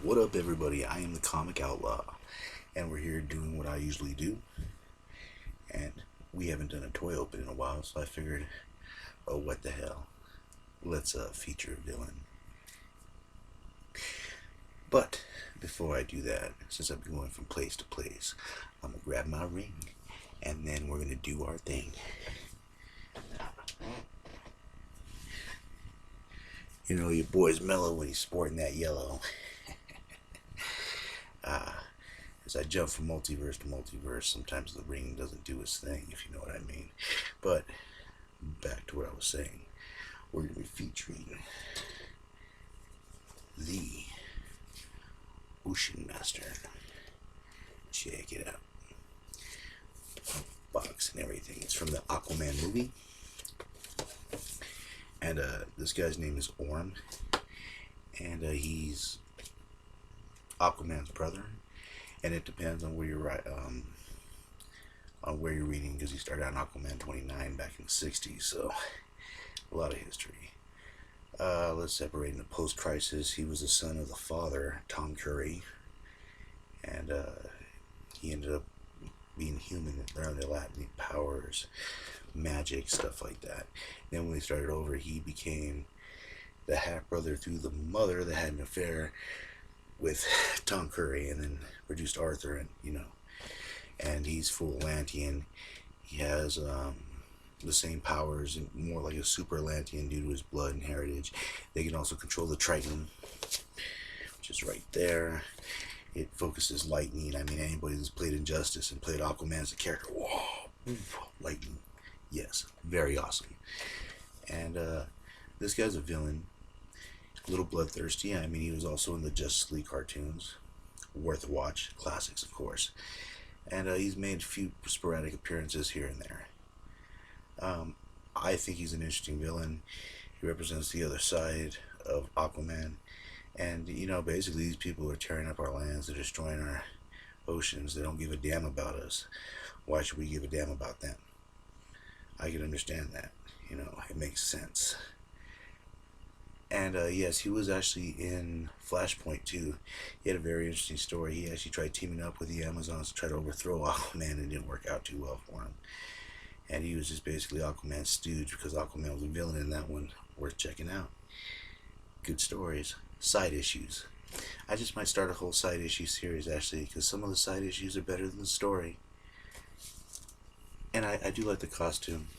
What up, everybody? I am the Comic Outlaw, and we're here doing what I usually do. And we haven't done a toy open in a while, so I figured, oh, what the hell? Let's feature a villain. But before I do that, since I've been going from place to place, I'm gonna grab my ring, and then we're gonna do our thing. You know, your boy's mellow when he's sporting that yellow. As I jump from multiverse to multiverse, sometimes the ring doesn't do its thing, if you know what I mean. But back to what I was saying, we're going to be featuring the Ocean Master. Check it out. Box and everything. It's from the Aquaman movie. And this guy's name is Orm. And he's Aquaman's brother. And it depends on where you're on where you're reading, because he started out in Aquaman 29 back in the 60s, so a lot of history. Let's separate into post-crisis. He was the son of the father, Tom Curry, and he ended up being human and learned a lot of powers, magic, stuff like that. Then when he started over, he became the half-brother through the mother that had an affair with Tom Curry, and then produced Arthur, and and he's full Atlantean. He has the same powers, and more like a super Atlantean due to his blood and heritage. They can also control the Triton, which is right there. It focuses lightning. I mean, anybody who's played Injustice and played Aquaman as a character, whoa, lightning, yes, very awesome. And this guy's a villain. A little bloodthirsty. I mean, he was also in the Justice League cartoons. Worth a watch. Classics, of course. And he's made a few sporadic appearances here and there. I think he's an interesting villain. He represents the other side of Aquaman. And, basically these people are tearing up our lands. They're destroying our oceans. They don't give a damn about us. Why should we give a damn about them? I can understand that. It makes sense. And yes, he was actually in Flashpoint too. He had a very interesting story. He actually tried teaming up with the Amazons to try to overthrow Aquaman, and it didn't work out too well for him. And he was just basically Aquaman's stooge, because Aquaman was a villain in that one. Worth checking out. Good stories. Side issues. I just might start a whole side issue series, actually, because some of the side issues are better than the story. And I do like the costume.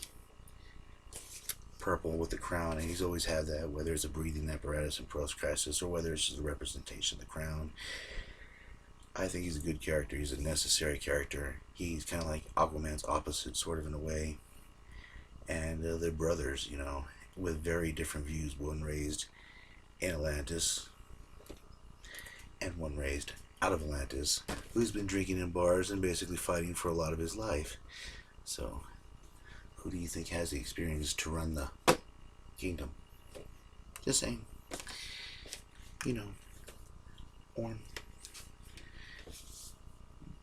Purple with the crown, and he's always had that, whether it's a breathing apparatus in post-crisis or whether it's just a representation of the crown. I think he's a good character. He's a necessary character. He's kind of like Aquaman's opposite, sort of, in a way. And they're brothers, with very different views. One raised in Atlantis and one raised out of Atlantis, who's been drinking in bars and basically fighting for a lot of his life. So who do you think has the experience to run the kingdom? Just saying. Orm.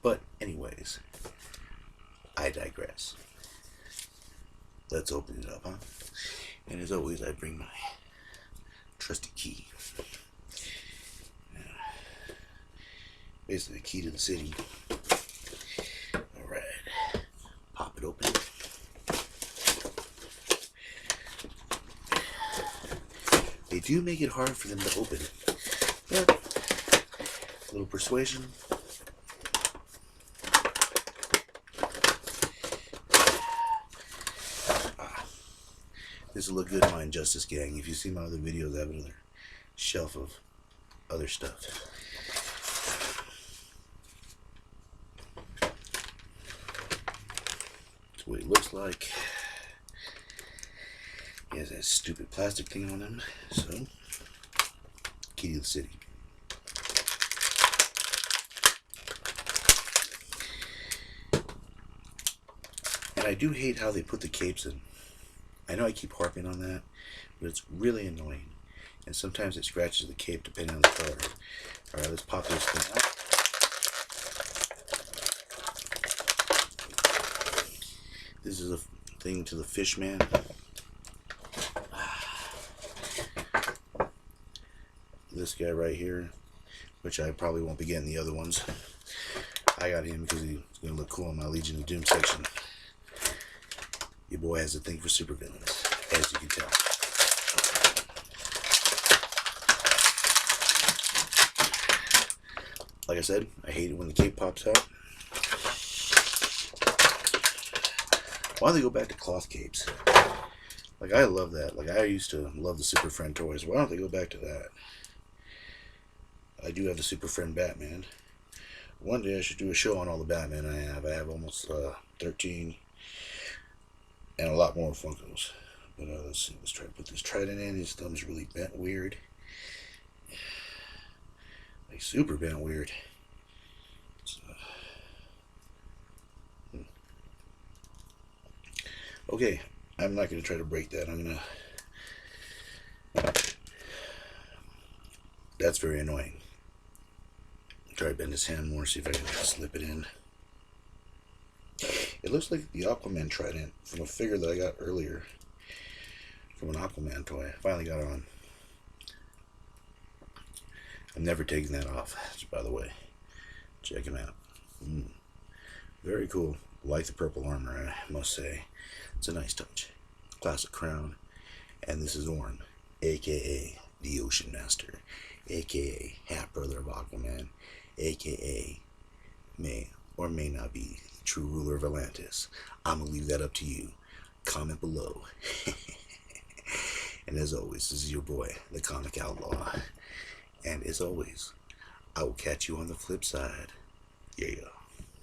But anyways, I digress. Let's open it up, huh? And as always, I bring my trusty key. Basically the key to the city. Alright. Pop it open. They do make it hard for them to open, but a little persuasion. This will look good in my Injustice gang. If you see my other videos, I have another shelf of other stuff. That's what it looks like. He has that stupid plastic thing on him. So, key to the city. And I do hate how they put the capes in. I know I keep harping on that, but it's really annoying. And sometimes it scratches the cape depending on the color. Alright, let's pop this thing out. This is a thing to the Fishman. This guy right here which I probably won't be getting the other ones. I got him because he's going to look cool in my Legion of Doom section. Your boy has a thing for supervillains, as you can tell. Like I said, I hate it when the cape pops out. Why do they go back to cloth capes? Like, I love that. Like, I used to love the Super Friend toys. Why don't they go back to that? I do have the Super Friend Batman. One day I should do a show on all the Batman I have. I have almost 13 and a lot more Funkos. But let's see. Let's try to put this Trident in. His thumb's really bent weird. Like, super bent weird. So, okay. I'm not going to try to break that. I'm going to... That's very annoying. Try to bend his hand more, see if I can slip it in. It looks like the Aquaman Trident from a figure that I got earlier. From an Aquaman toy. I finally got it on. I'm never taking that off, by the way. Check him out. Very cool. Like the purple armor, I must say. It's a nice touch. Classic crown. And this is Orm, a.k.a. the Ocean Master, a.k.a. half brother of Aquaman, a.k.a. may or may not be the true ruler of Atlantis. I'm going to leave that up to you. Comment below. And as always, this is your boy, the Comic Outlaw. And as always, I will catch you on the flip side. Yeah.